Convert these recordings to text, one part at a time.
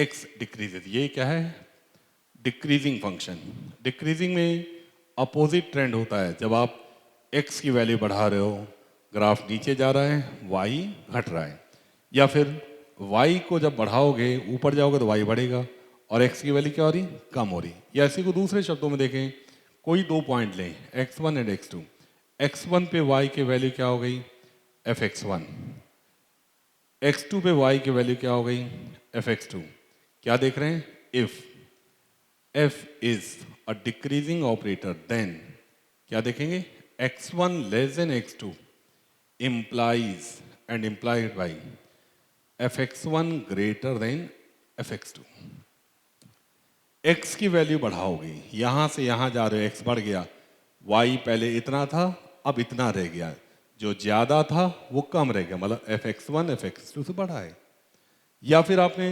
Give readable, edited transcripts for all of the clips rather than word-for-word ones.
X decreases, ये क्या है? Decreasing function. डिक्रीजिंग में अपोजिट ट्रेंड होता है। जब आप एक्स की वैल्यू बढ़ा रहे हो, ग्राफ नीचे जा रहा है, वाई घट रहा है। या फिर वाई को जब बढ़ाओगे, ऊपर जाओगे तो वाई बढ़ेगा और एक्स की वैल्यू क्या हो रही? कम हो रही। या इसी को दूसरे शब्दों में देखें, कोई दो पॉइंट लें, x1 एंड x2। x1 पे y की वैल्यू क्या हो गई? fx1। x2 पे y की वैल्यू क्या हो गई? fx2। क्या देख रहे हैं? If f is a decreasing operator, then क्या देखेंगे? x1 less than x2 implies and implied by fx1 greater than fx2। x की वैल्यू बढ़ाओगे, यहां से यहां जा रहे हो, x बढ़ गया, y पहले इतना था, अब इतना रह गया, जो ज्यादा था वो कम रह गया, मतलब fx1 fx2 से बढ़ा है। या फिर आपने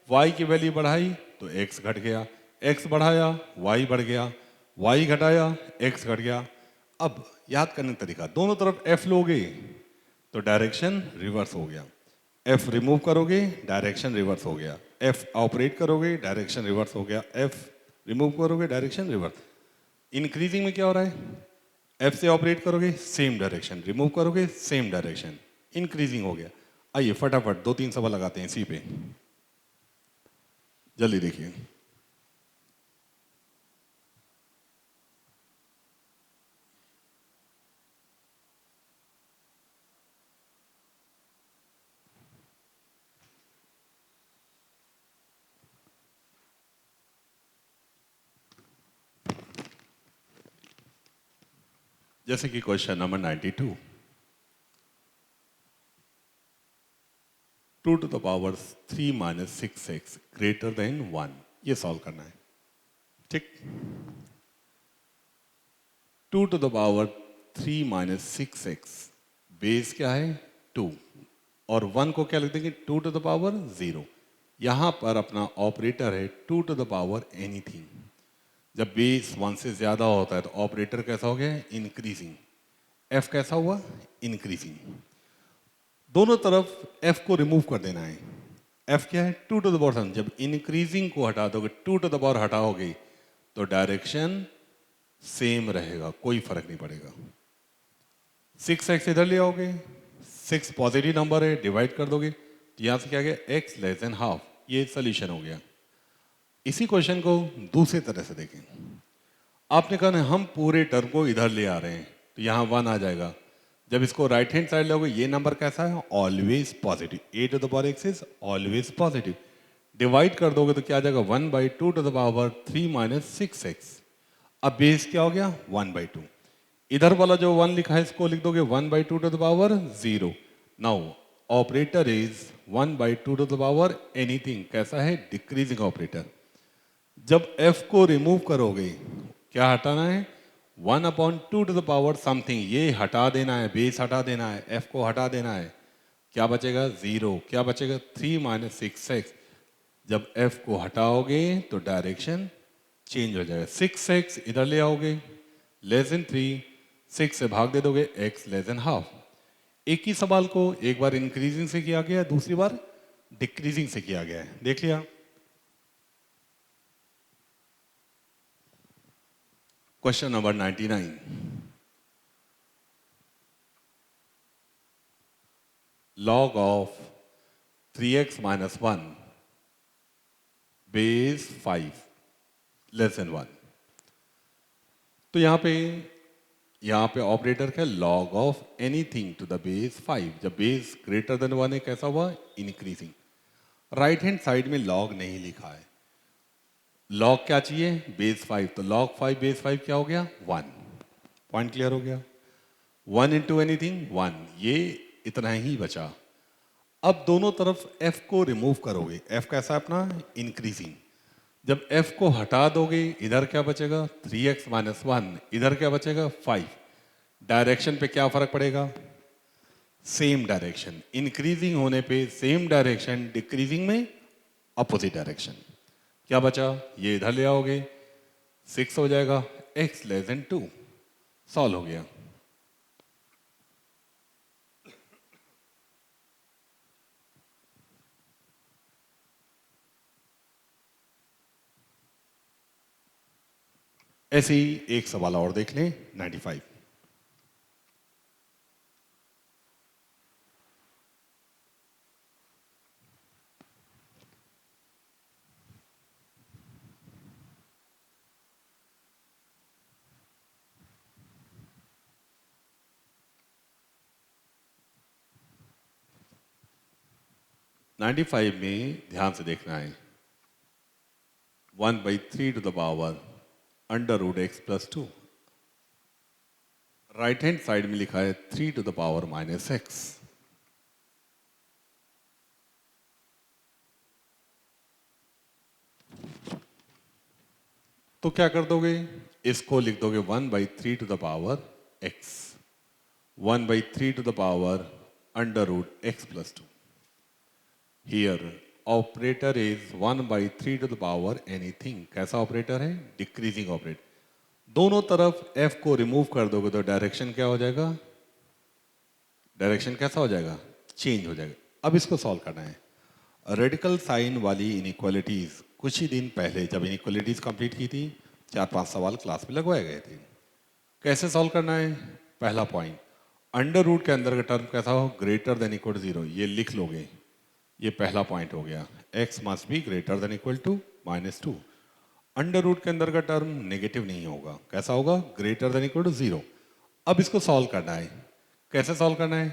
y की वैल्यू बढ़ाई तो x घट गया, x बढ़ाया y बढ़ गया, y घटाया x घट गया। अब याद करने का तरीका, दोनों तरफ f लोगे तो डायरेक्शन रिवर्स हो गया, f रिमूव करोगे डायरेक्शन रिवर्स हो गया, f ऑपरेट करोगे डायरेक्शन रिवर्स हो गया, f रिमूव करोगे डायरेक्शन रिवर्स। इंक्रीजिंग में क्या हो रहा है? f से ऑपरेट करोगे सेम डायरेक्शन, रिमूव करोगे सेम डायरेक्शन, इंक्रीजिंग हो गया। आइए फटाफट दो तीन सवाल लगाते हैं इसी पे, जल्दी देखिए। जैसे कि question number 92, 2 to the power 3 minus 6x greater than 1, ये सॉल्व करना है। ठीक, 2 to the power 3 minus 6x, base क्या है? 2, और 1 को क्या लिख देंगे? 2 to the power 0। यहां पर अपना ऑपरेटर है 2 to the power एनीथिंग। जब बेस 1 से ज्यादा होता है तो ऑपरेटर कैसा हो गया? इंक्रीजिंग। f कैसा हुआ? इंक्रीजिंग। दोनों तरफ f को रिमूव कर देना है। f क्या है? 2 to the power 7। जब इंक्रीजिंग को हटा दोगे, 2 to the power हटाओगे तो डायरेक्शन सेम रहेगा, कोई फर्क नहीं पड़ेगा। 6x इधर ले आओगे, 6 पॉजिटिव नंबर है, डिवाइड कर दोगे तो यहां से क्या गया? x लेस देन हाफ, ये सोल्यूशन हो गया। इसी क्वेश्चन को दूसरी तरह से देखें। आपने कहा ना हम पूरे टर्म को इधर ले आ रहे हैं तो यहां 1 आ जाएगा। जब इसको राइट हैंड साइड लोगे, ये नंबर कैसा है? Always positive. a to the power x is always positive. Divide कर दोगे तो क्या आ जाएगा? 1/2 to the power 3 minus 6x। अब बेस क्या हो गया? 1/2। इधर वाला जो 1 लिखा है इसको लिख दोगे 1/2 to the power 0। Now operator is 1/2 to the power anything, कैसा है? Decreasing operator. जब f को रिमूव करोगे, क्या हटाना है? 1/2 to the power समथिंग, ये हटा देना है, बेस हटा देना है, f को हटा देना है। क्या बचेगा? 0। क्या बचेगा? 3 minus 6x। जब f को हटाओगे तो डायरेक्शन चेंज हो जाएगा। 6x इधर ले आओगे, लेस देन 3, 6 से भाग दे दोगे, x लेस देन हाफ। एक ही सवाल को एक बार इंक्रीजिंग से किया गया, दूसरी बार डिक्रीजिंग से किया गया है। देख लिया। Question number 99, log of 3x minus 1 base 5 less than 1। तो यहां पे ऑपरेटर का log of anything to the base 5। जब बेस ग्रेटर देन 1 है, कैसा हुआ? इंक्रीजिंग। राइट हैंड साइड में लॉग नहीं लिखा है। लॉग क्या चाहिए? बेस 5। तो लॉग 5 बेस 5 क्या हो गया? 1। पॉइंट क्लियर हो गया। 1 इंटू एनीथिंग 1, ये इतना ही बचा। अब दोनों तरफ f को रिमूव करोगे, f कैसा है अपना? इंक्रीजिंग। जब f को हटा दोगे, इधर क्या बचेगा? 3x minus 1, इधर क्या बचेगा? 5। डायरेक्शन पे क्या फर्क पड़ेगा? Same direction. इंक्रीजिंग होने पे सेम डायरेक्शन, डिक्रीजिंग में अपोजिट डायरेक्शन। क्या बचा? ये इधर ले आओगे, 6 हो जाएगा, x लेस देन 2। सॉल्व हो गया। ऐसे ही एक सवाल और देख लें 95। नाइन्टी फाइव में ध्यान से देखना है 1/3 under root x plus two. Right hand side में लिखा है 3 - x। तो क्या कर दोगे, इसको लिख दोगे 1/3 x, 1/3 under root x plus two. Here operator is 1/3 anything. कैसा ऑपरेटर है, डिक्रीजिंग ऑपरेटर। दोनों तरफ f को रिमूव कर दोगे तो डायरेक्शन क्या हो जाएगा, डायरेक्शन कैसा हो जाएगा, चेंज हो जाएगा। अब इसको सॉल्व करना है। रेडिकल साइन वाली इनइक्वालिटीज कुछ ही दिन पहले जब इनइक्वालिटीज कंप्लीट की थी 4-5 सवाल क्लास में लगवाए गए थे। कैसे सॉल्व करना है, पहला पॉइंट अंडर रूट के अंदर का टर्म कैसा हो, ग्रेटर देन इक्वल टू 0। ये लिख लोगे, ये पहला पॉइंट हो गया। x must be greater than equal to -2। Under root के अंदर का टर्म नेगेटिव नहीं होगा, कैसा होगा, ग्रेटर देन इक्वल टू 0। अब इसको सॉल्व करना है। कैसे सॉल्व करना है,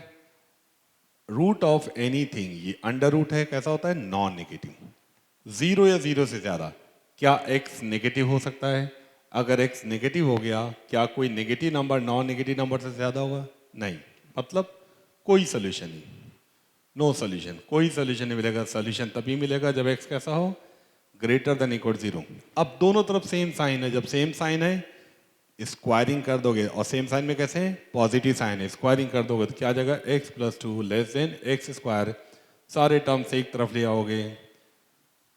रूट ऑफ एनीथिंग, ये अंडर रूट है, कैसा होता है, नॉन नेगेटिव। 0 या 0 से ज्यादा, क्या x नेगेटिव हो सकता है? अगर x नेगेटिव हो गया, क्या कोई negative number non negative number से ज्यादा होगा? नहीं, मतलब कोई सोल्यूशन नहीं, नो सोल्यूशन, कोई सोल्यूशन नहीं मिलेगा। सोल्यूशन तभी मिलेगा जब x कैसा हो, ग्रेटर देन इक्वल 0। अब दोनों तरफ सेम साइन है, जब सेम साइन है स्क्वायरिंग कर दोगे, और सेम साइन में कैसे है, पॉजिटिव साइन है, स्क्वायरिंग कर दोगे तो क्या आ जाएगा, x + 2 less than x square. सारे टर्म्स एक तरफ ले आओगे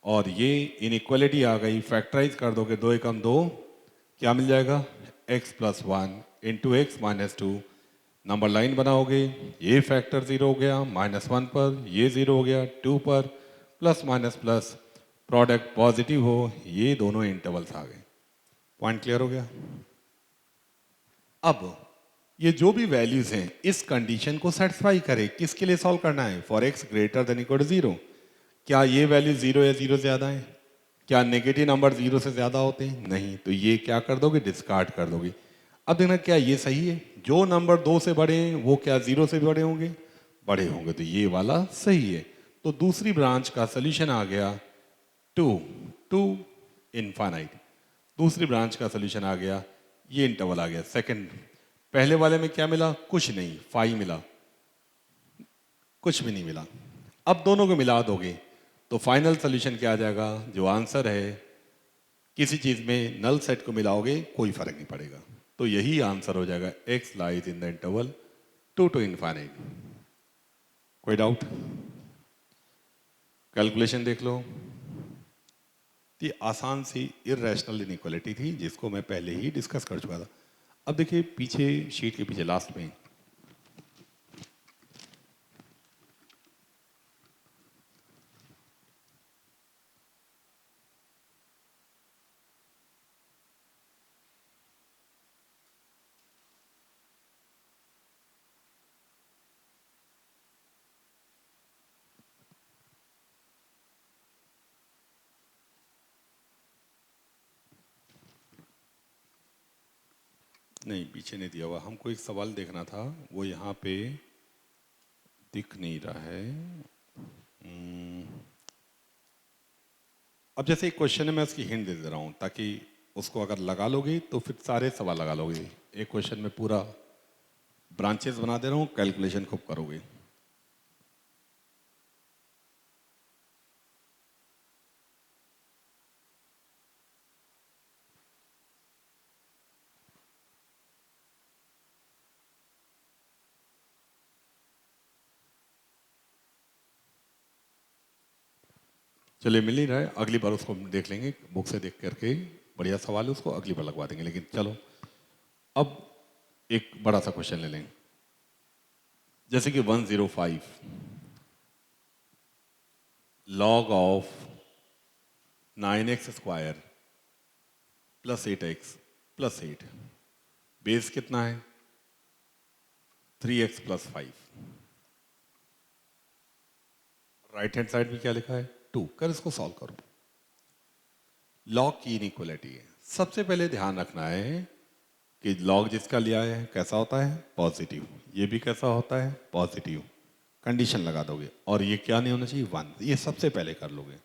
और ये इनइक्वालिटी आ गई, फैक्टराइज कर दोगे, 2 एकम 2, क्या मिल जाएगा, x + 1 into x - 2। Number line बनाओगे, ये फैक्टर 0 हो गया, -1 पर, ये 0 हो गया 2 पर, plus minus plus, product positive हो, ये दोनों इंटरवल्स आ गए। पॉइंट क्लियर हो गया। अब ये जो भी वैल्यूज हैं इस कंडीशन को सेटिस्फाई करे, किसके लिए सॉल्व करना है, for x greater than equal to 0। क्या ये वैल्यू 0 या 0 से ज्यादा है? क्या नेगेटिव नंबर 0 से ज्यादा होते हैं? नहीं, तो ये क्या कर दोगे, डिस्कार्ड कर दोगे। अब देखना क्या ये सही है, जो नंबर 2 से बड़े हैं वो क्या 0 से बड़े होंगे, बड़े होंगे, तो ये वाला सही है। तो दूसरी ब्रांच का सोल्यूशन आ गया 2 टू इनफाइनाइट। दूसरी ब्रांच का सोल्यूशन आ गया, ये इंटरवल आ गया सेकंड। पहले वाले में क्या मिला, कुछ नहीं, 5 मिला, कुछ भी नहीं मिला। अब दोनों को मिला दोगे तो फाइनल सोल्यूशन क्या आ जाएगा, जो आंसर है, किसी चीज में नल सेट को मिलाओगे कोई फर्क नहीं पड़ेगा, तो यही आंसर हो जाएगा, x lies in the interval 2 to infinite. कोई डाउट? कैलकुलेशन देख लो। ये आसान सी इररेशनल इनइक्वालिटी थी जिसको मैं पहले ही डिस्कस कर चुका था। अब देखिए पीछे शीट के पीछे लास्ट में, नहीं पीछे नहीं दिया हुआ, हमको एक सवाल देखना था, वो यहाँ पे दिख नहीं रहा है। अब जैसे एक क्वेश्चन है, मैं उसकी हिंट दे दे रहा हूँ ताकि उसको अगर लगा लोगे तो फिर सारे सवाल लगा लोगे। एक क्वेश्चन में पूरा ब्रांचेस बना दे रहा हूँ, कैलकुलेशन खूब करोगे। चलिए मिल नहीं रहा है, अगली बार उसको देख लेंगे, बुक से देख करके बढ़िया सवाल है उसको अगली बार लगवा देंगे। लेकिन चलो अब एक बड़ा सा क्वेश्चन ले लेंगे, जैसे कि 105 log of 9x² + 8x plus 8, base कितना है 3x plus 5, right hand side में क्या लिखा है 2। कर इसको सॉल्व करो। लॉग की इनइक्वालिटी है। सबसे पहले ध्यान रखना है कि लॉग जिसका लिया है कैसा होता है पॉजिटिव, ये भी कैसा होता है पॉजिटिव। कंडीशन लगा दोगे और ये क्या नहीं होना चाहिए 1, ये सबसे पहले कर लोगे।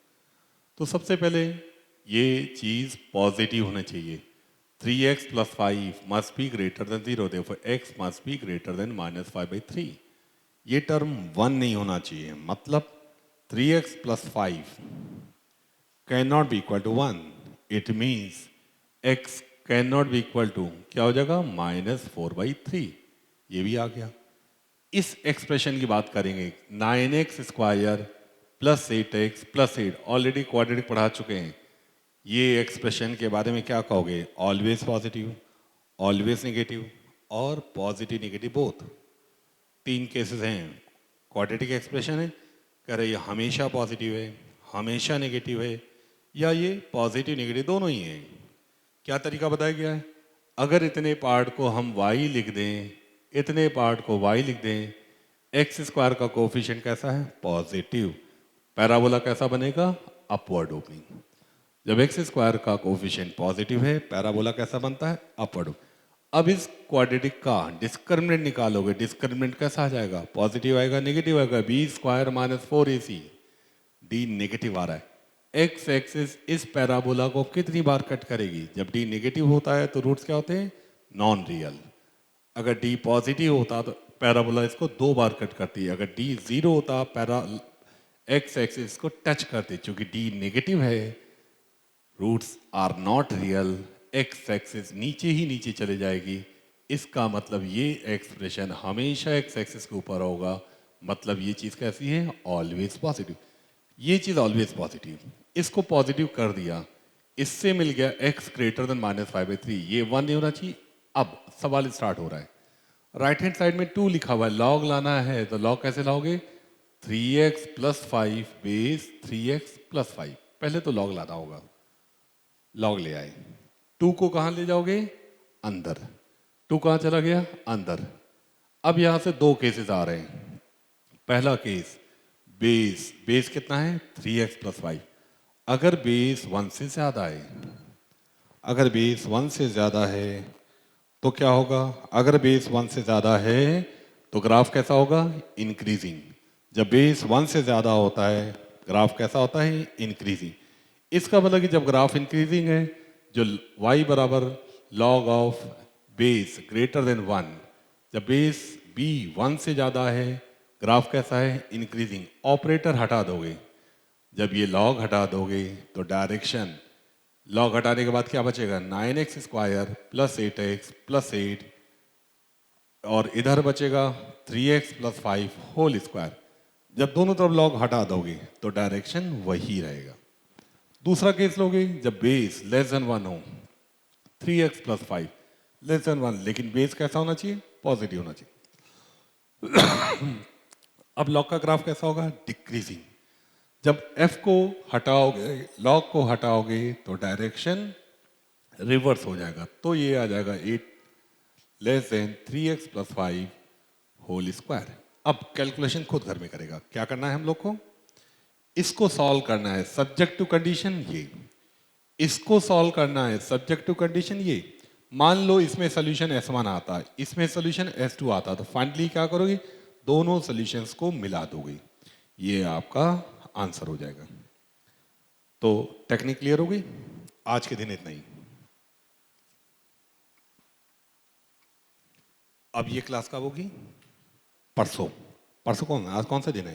तो सबसे पहले ये चीज पॉजिटिव होना चाहिए। 3x plus 5 must be greater than 0, therefore x must be greater than -5/3। ये टर्म 1 नहीं होना चाहिए, मतलब 3x plus 5 can not be equal to 1। It means x can not be equal to क्या हो जाएगा -4/3। ये भी आ गया। इस एक्सप्रेशन की बात करेंगे 9x square plus 8x plus 8, already quadratic पढ़ा चुके हैं। ये एक्सप्रेशन के बारे में क्या कहोगे ऑलवेज पॉजिटिव, ऑलवेज नेगेटिव और पॉजिटिव नेगेटिव बोथ। 3 केसेस हैं। क्वाड्रेटिक एक्सप्रेशन है, कह रहे ये हमेशा पॉजिटिव है, हमेशा नेगेटिव है, या ये पॉजिटिव नेगेटिव दोनों ही हैं। क्या तरीका बताया गया है, अगर इतने पार्ट को हम y लिख दें, इतने पार्ट को y लिख दें, एक्स स्क्वायर का कोफिशिएंट कैसा है पॉजिटिव, पैराबोला कैसा बनेगा अपवर्ड ओपनिंग। जब एक्स स्क्वायर का कोफिशिएंट पॉजिटिव है, पैराबोला कैसा बनता है अपवर्ड। अब इस क्वाड्रेटिक का डिस्क्रिमिनेंट निकालोगे, डिस्क्रिमिनेंट कैसा आ जाएगा पॉजिटिव आएगा नेगेटिव आएगा, B square -4ac, D negative आ रहा है। एक्स एक्सिस इस पैराबोला को कितनी बार कट करेगी, जब डी नेगेटिव होता है तो रूट्स क्या होते हैं नॉन रियल। अगर डी पॉजिटिव होता तो पैराबोला इसको 2 बार कट करती है। अगर डी 0 होता एक्स एक्सिस को टच करती, चूंकि डी नेगेटिव है, roots are not real, x axis नीचे ही नीचे चले जाएगी। इसका मतलब ये एक्सप्रेशन हमेशा एक्स एक्सिस के ऊपर होगा, मतलब ये चीज कैसी है ऑलवेज पॉजिटिव। ये चीज ऑलवेज पॉजिटिव, इसको पॉजिटिव कर दिया, इससे मिल गया x ग्रेटर देन -5/3, ये 1 नहीं होना चाहिए। अब सवाल स्टार्ट हो रहा है, राइट हैंड साइड में 2 लिखा हुआ है, लॉग लाना है तो लॉग कैसे लाओगे 3x plus 5 base 3x plus 5, पहले तो लॉग लाना होगा। लॉग ले आए, 2 को कहां ले जाओगे अंदर, 2 कहां चला गया अंदर। अब यहां से 2 केसेस आ रहे हैं। पहला केस बेस, बेस कितना है 3x प्लस 5, अगर बेस 1 से ज्यादा है, अगर बेस 1 से ज्यादा है तो क्या होगा, अगर बेस 1 से ज्यादा है तो ग्राफ कैसा होगा इंक्रीजिंग। जब बेस 1 से ज्यादा होता है ग्राफ कैसा होता है इंक्रीजिंग। इसका मतलब कि जब ग्राफ इंक्रीजिंग है, जो y बराबर log of base greater than 1, जब बेस b 1 से ज्यादा है ग्राफ कैसा है इंक्रीजिंग। ऑपरेटर हटा दोगे, जब ये लॉग हटा दोगे तो डायरेक्शन, लॉग हटाने के बाद क्या बचेगा 9x square plus 8x plus 8, और इधर बचेगा 3x प्लस 5 होल स्क्वायर। जब दोनों तरफ लॉग हटा दोगे तो डायरेक्शन वही रहेगा। दूसरा केस लोगे जब बेस लेस देन 1 हो, 3x प्लस 5 लेस देन 1, लेकिन बेस कैसा होना चाहिए पॉजिटिव होना चाहिए। अब लॉग का ग्राफ कैसा होगा डिक्रीजिंग। जब f को हटाओगे, लॉग को हटाओगे तो डायरेक्शन रिवर्स हो जाएगा, तो ये आ जाएगा 8 less than 3x plus 5 whole square. अब कैलकुलेशन खुद घर में करेगा, क्या करना है हम लोग को, इसको सॉल्व करना है सब्जेक्ट टू कंडीशन ये, इसको सॉल्व करना है सब्जेक्ट टू कंडीशन ये। मान लो इसमें सोल्यूशन S1 आता, इसमें सोल्यूशन S2 आता, तो फाइनली क्या करोगे दोनों सॉल्यूशंस को मिला दोगे, ये आपका आंसर हो जाएगा। तो टेक्निक क्लियर होगी। आज के दिन इतना ही। अब ये क्लास कब होगी परसों, परसों कौन आज कौन सा दिन है